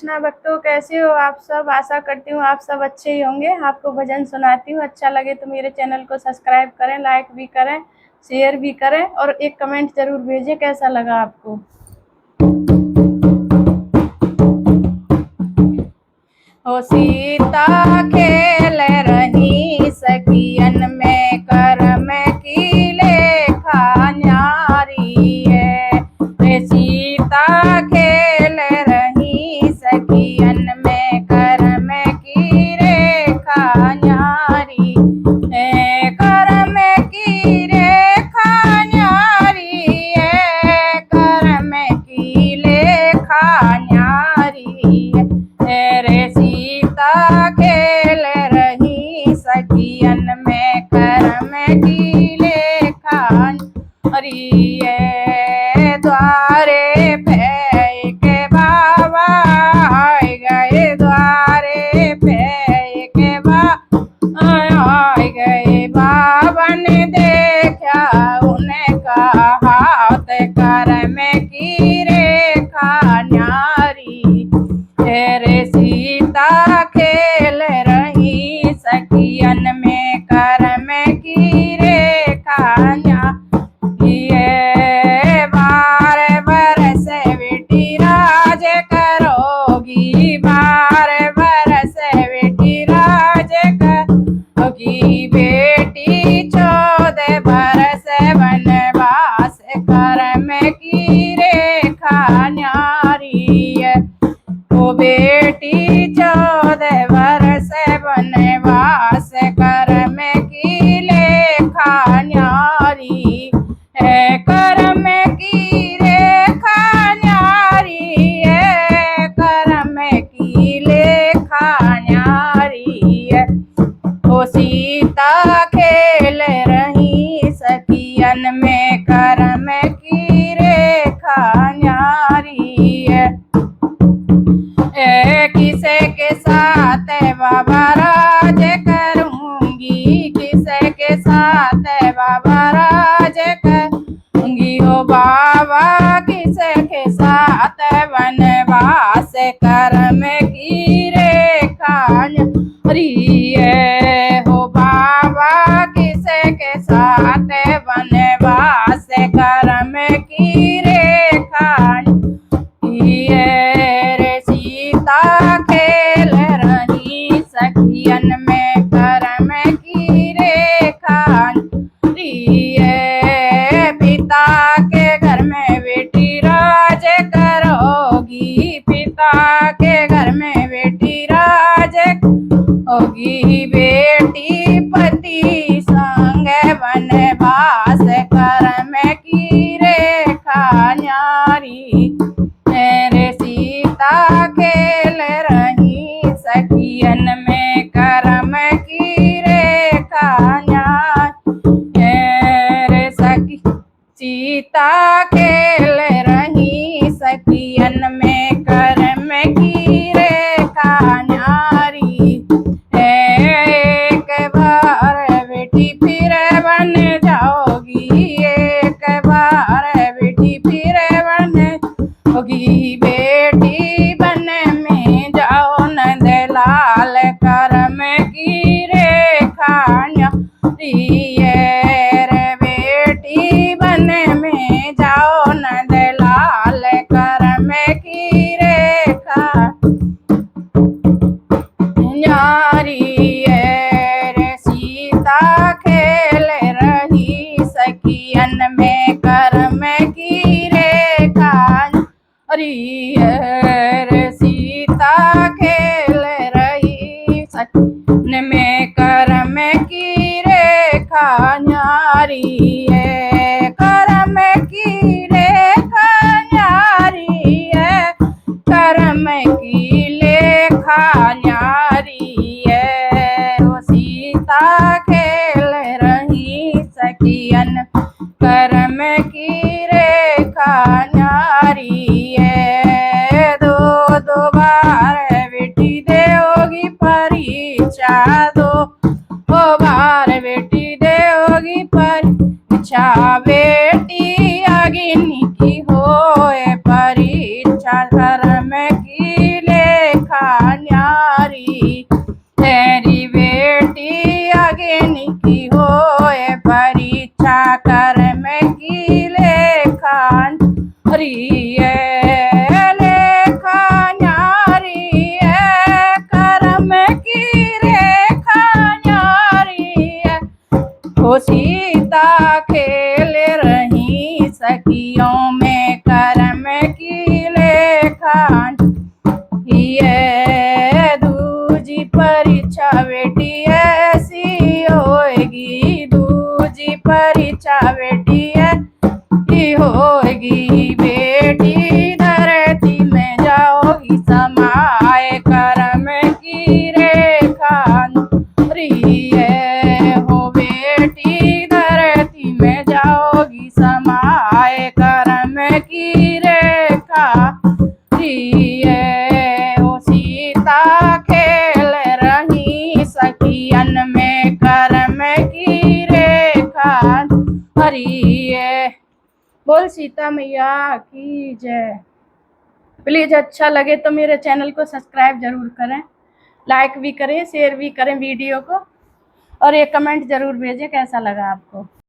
कृष्णा भक्तों, कैसे हो आप सब। आशा करती हूँ आप सब अच्छे ही होंगे। आपको भजन सुनाती हूँ, अच्छा लगे तो मेरे चैनल को सब्सक्राइब करें, लाइक भी करें, शेयर भी करें और एक कमेंट जरूर भेजें कैसा लगा आपको। ओ सीता खेल रही सखियन में करम की लेखा न्यारी है। रे सीता खेल रही सखियन में करम की रेखा न्यारी है। करम की रेखा न्यारी है, करम की लेखा न्यारी है। रे सीता खेल रही सखियन में करम की लेखा न्यारी है। द्वारे पे के बाबा आए गए, द्वारे पे के बाबा आए गए। बाबा ने देखा उनका हाथ करम की रेखा न्यारी। रे सीता खेल रही सखियन में करम की रेखा न्यारी है। 12 बरस बेटी राज करोगी, 12 बरस बेटी राज करोगी। बेटी 14 बरस वनवास करम की रेखा न्यारी है। ओ बेटी 14 बरस वनवास करम की लेखा न्यारी है। करम की रेखा न्यारी है, करम की लेखा न्यारी है। ओ सीता खेल रही सखियन में करम की रेखा न्यारी है। किसे के साथ बाबा राज करूंगी, किसे के साथ बाबा राज करूंगी। ओ बाबा किसे के साथ वनवास करम की रेखा न्यारी है। हो बाबा किसे के साथ वनवास करम की रेखा न्यारी है। रे सीता खेल रही सखियन में करम की रेखा न्यारी है। पिता के घर में बेटी राज करोगी, पिता के घर में बेटी राज होगी। बेटी पति संग वनवास करम की रेखा न्यारी। रे सीता खेल रही सखियन में करम की रेखा न्यारी। रे सखी सीता खेल रही सखियन में करम की रेखा न्यारी। एक बार बेटी फिर बन जाओगी, एक बार बेटी फिर बन होगी। बेटी बन में जाओ नंदलाल करम की रेखा न्यारी है। रे बेटी बन में जाओ नंदलाल करम की रेखा न्यारी है। रे सीता खेल रही सखियन में करम की रेखा न्यारी है। रे सीता खेल रही सखियन में करम की रेखा न्यारी है। करम की रेखा न्यारी है, करम की लेखा न्यारी है। ओ सीता खेल रही सखियन करम की रेखा न्यारी है। 2 बार बेटी देगी परीक्षा, 2 बार बेटी देगी परीक्षा। बेटी अग्नि की होए परीक्षा करम की ले न्यारी। तेरी बेटी अगेन की होए परीक्षा कर्म की लेखा न्यारी है, लेखा न्यारी है, कर्म की रेखा न्यारी है। ओ सीता खेल रही सखियों में कर्म की लेखा ये दूजी परीक्षा बेटी ऐसी होएगी, दूजी परीक्षा बेटी ऐसी होएगी। बेटी धरती में जाओगी समाए कर्म की रेखा न्यारी है, हो बेटी धरती में जाओगी समाए कर्म की रेखा न्यारी है। ओ सीता खेल रही सखियन में कर्म की रेखा न्यारी है। बोल सीता मैया की जय। प्लीज़ अच्छा लगे तो मेरे चैनल को सब्सक्राइब जरूर करें, लाइक भी करें, शेयर भी करें वीडियो को, और एक कमेंट जरूर भेजें कैसा लगा आपको।